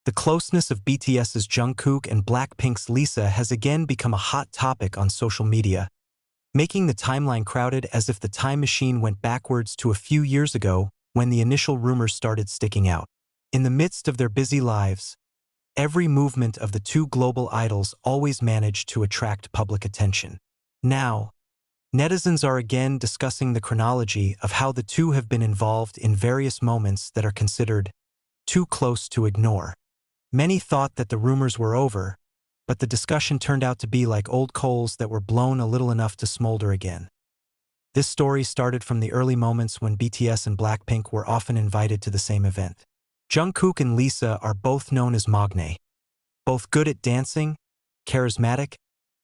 The closeness of BTS's Jungkook and Blackpink's Lisa has again become a hot topic on social media, making the timeline crowded as if the time machine went backwards to a few years ago when the initial rumors started sticking out. In the midst of their busy lives, every movement of the two global idols always managed to attract public attention. Now, netizens are again discussing the chronology of how the two have been involved in various moments that are considered too close to ignore. Many thought that the rumors were over, but the discussion turned out to be like old coals that were blown a little enough to smolder again. This story started from the early moments when BTS and Blackpink were often invited to the same event. Jungkook and Lisa are both known as Magne, both good at dancing, charismatic,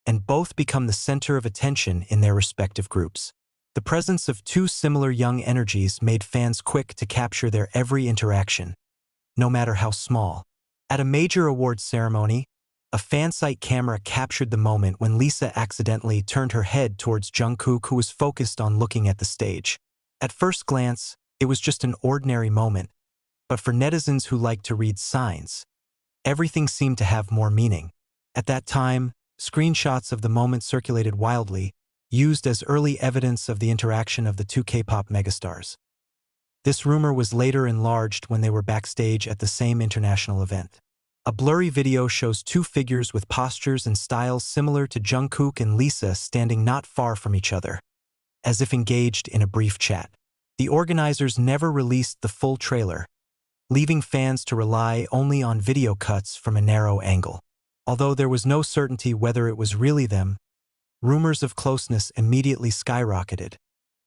and both become the center of attention in their respective groups. The presence of two similar young energies made fans quick to capture their every interaction, no matter how small. At a major awards ceremony, a fan-site camera captured the moment when Lisa accidentally turned her head towards Jungkook, who was focused on looking at the stage. At first glance, it was just an ordinary moment, but for netizens who like to read signs, everything seemed to have more meaning. At that time, screenshots of the moment circulated wildly, used as early evidence of the interaction of the two K-pop megastars. This rumor was later enlarged when they were backstage at the same international event. A blurry video shows two figures with postures and styles similar to Jungkook and Lisa standing not far from each other, as if engaged in a brief chat. The organizers never released the full trailer, leaving fans to rely only on video cuts from a narrow angle. Although there was no certainty whether it was really them, rumors of closeness immediately skyrocketed,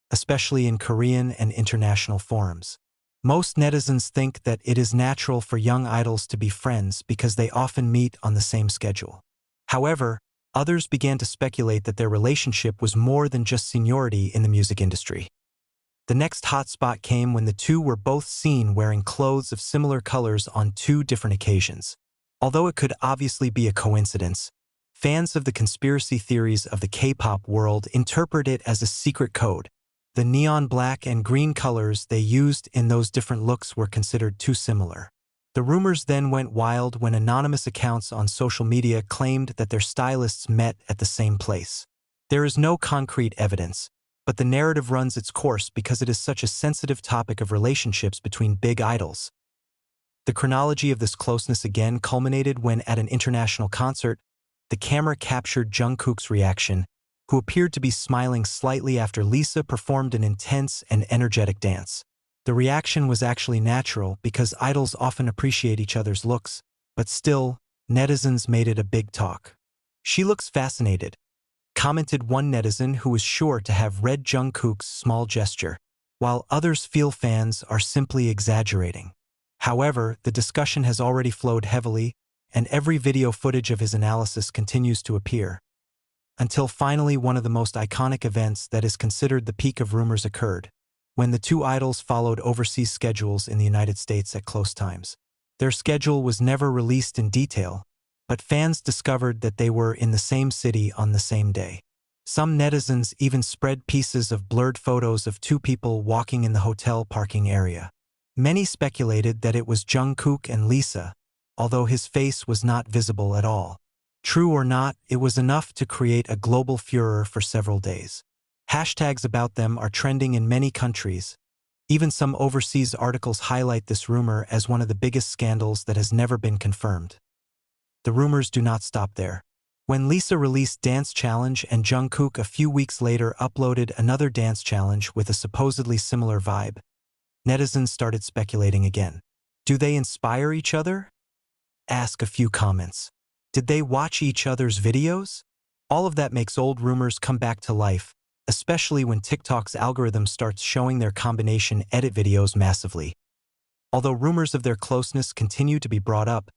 especially in Korean and international forums. Most netizens think that it is natural for young idols to be friends because they often meet on the same schedule. However, others began to speculate that their relationship was more than just seniority in the music industry. The next hotspot came when the two were both seen wearing clothes of similar colors on two different occasions. Although it could obviously be a coincidence, fans of the conspiracy theories of the K-pop world interpret it as a secret code. The neon black and green colors they used in those different looks were considered too similar. The rumors then went wild when anonymous accounts on social media claimed that their stylists met at the same place. There is no concrete evidence, but the narrative runs its course because it is such a sensitive topic of relationships between big idols. The chronology of this closeness again culminated when, at an international concert, the camera captured Jungkook's reaction, who appeared to be smiling slightly after Lisa performed an intense and energetic dance. The reaction was actually natural because idols often appreciate each other's looks, but still, netizens made it a big talk. "She looks fascinated," commented one netizen who was sure to have read Jungkook's small gesture, while others feel fans are simply exaggerating. However, the discussion has already flowed heavily, and every video footage of his analysis continues to appear, until finally one of the most iconic events that is considered the peak of rumors occurred, when the two idols followed overseas schedules in the United States at close times. Their schedule was never released in detail, but fans discovered that they were in the same city on the same day. Some netizens even spread pieces of blurred photos of two people walking in the hotel parking area. Many speculated that it was Jungkook and Lisa, although his face was not visible at all. True or not, it was enough to create a global furor for several days. Hashtags about them are trending in many countries. Even some overseas articles highlight this rumor as one of the biggest scandals that has never been confirmed. The rumors do not stop there. When Lisa released Dance Challenge and Jungkook a few weeks later uploaded another dance challenge with a supposedly similar vibe, netizens started speculating again. Do they inspire each other? Ask a few comments. Did they watch each other's videos? All of that makes old rumors come back to life, especially when TikTok's algorithm starts showing their combination edit videos massively. Although rumors of their closeness continue to be brought up,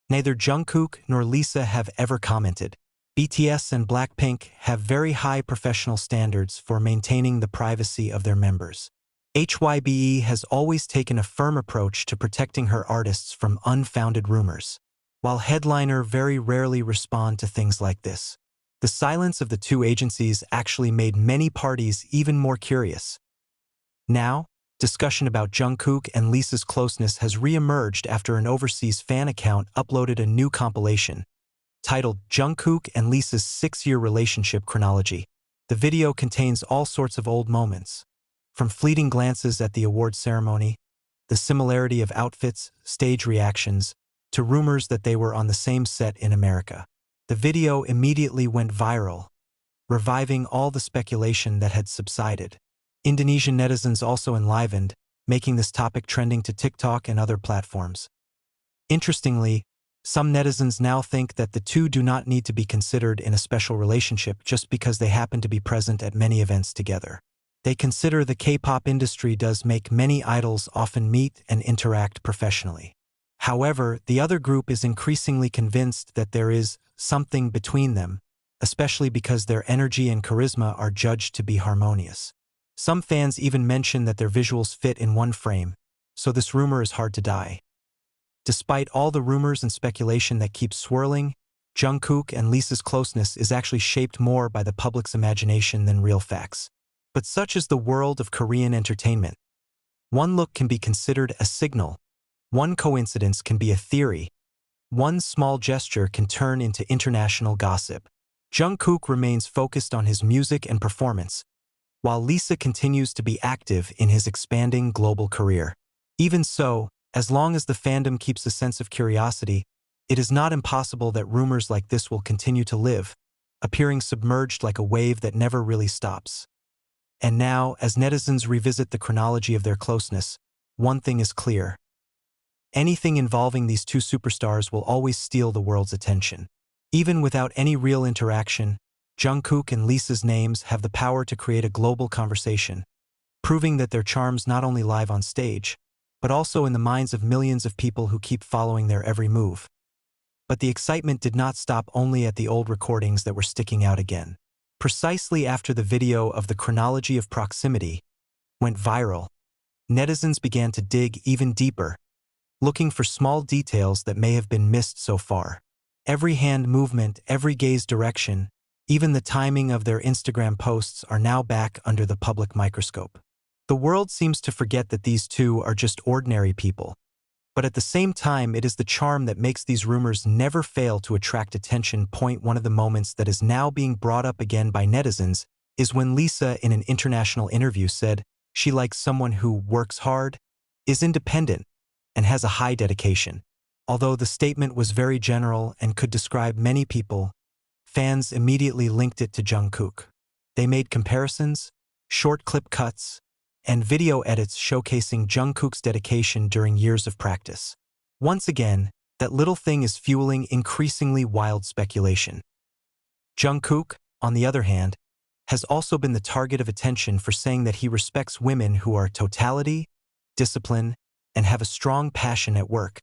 neither Jungkook nor Lisa have ever commented. BTS and Blackpink have very high professional standards for maintaining the privacy of their members. HYBE has always taken a firm approach to protecting her artists from unfounded rumors, while Headliner very rarely respond to things like this. The silence of the two agencies actually made many parties even more curious. Now, Discussion about Jungkook and Lisa's closeness has re-emerged after an overseas fan account uploaded a new compilation titled Jungkook and Lisa's 6-Year Relationship Chronology. The video contains all sorts of old moments, from fleeting glances at the award ceremony, the similarity of outfits, stage reactions, to rumors that they were on the same set in America. The video immediately went viral, reviving all the speculation that had subsided. Indonesian netizens also enlivened, making this topic trending to TikTok and other platforms. Interestingly, some netizens now think that the two do not need to be considered in a special relationship just because they happen to be present at many events together. They consider the K-pop industry does make many idols often meet and interact professionally. However, the other group is increasingly convinced that there is something between them, especially because their energy and charisma are judged to be harmonious. Some fans even mention that their visuals fit in one frame, so this rumor is hard to die. Despite all the rumors and speculation that keeps swirling, Jungkook and Lisa's closeness is actually shaped more by the public's imagination than real facts. But such is the world of Korean entertainment. One look can be considered a signal, one coincidence can be a theory, one small gesture can turn into international gossip. Jungkook remains focused on his music and performance, while Lisa continues to be active in his expanding global career. Even so, as long as the fandom keeps a sense of curiosity, it is not impossible that rumors like this will continue to live, appearing submerged like a wave that never really stops. And now, as netizens revisit the chronology of their closeness, one thing is clear. Anything involving these two superstars will always steal the world's attention. Even without any real interaction, Jungkook and Lisa's names have the power to create a global conversation, proving that their charms not only live on stage, but also in the minds of millions of people who keep following their every move. But the excitement did not stop only at the old recordings that were sticking out again. Precisely after the video of the Chronology of Proximity went viral, netizens began to dig even deeper, looking for small details that may have been missed so far. Every hand movement, every gaze direction, even the timing of their Instagram posts are now back under the public microscope. The world seems to forget that these two are just ordinary people. But at the same time, it is the charm that makes these rumors never fail to attract attention. One of the moments that is now being brought up again by netizens is when Lisa in an international interview said she likes someone who works hard, is independent, and has a high dedication. Although the statement was very general and could describe many people, fans immediately linked it to Jungkook. They made comparisons, short clip cuts, and video edits showcasing Jungkook's dedication during years of practice. Once again, that little thing is fueling increasingly wild speculation. Jungkook, on the other hand, has also been the target of attention for saying that he respects women who are totality, discipline, and have a strong passion at work.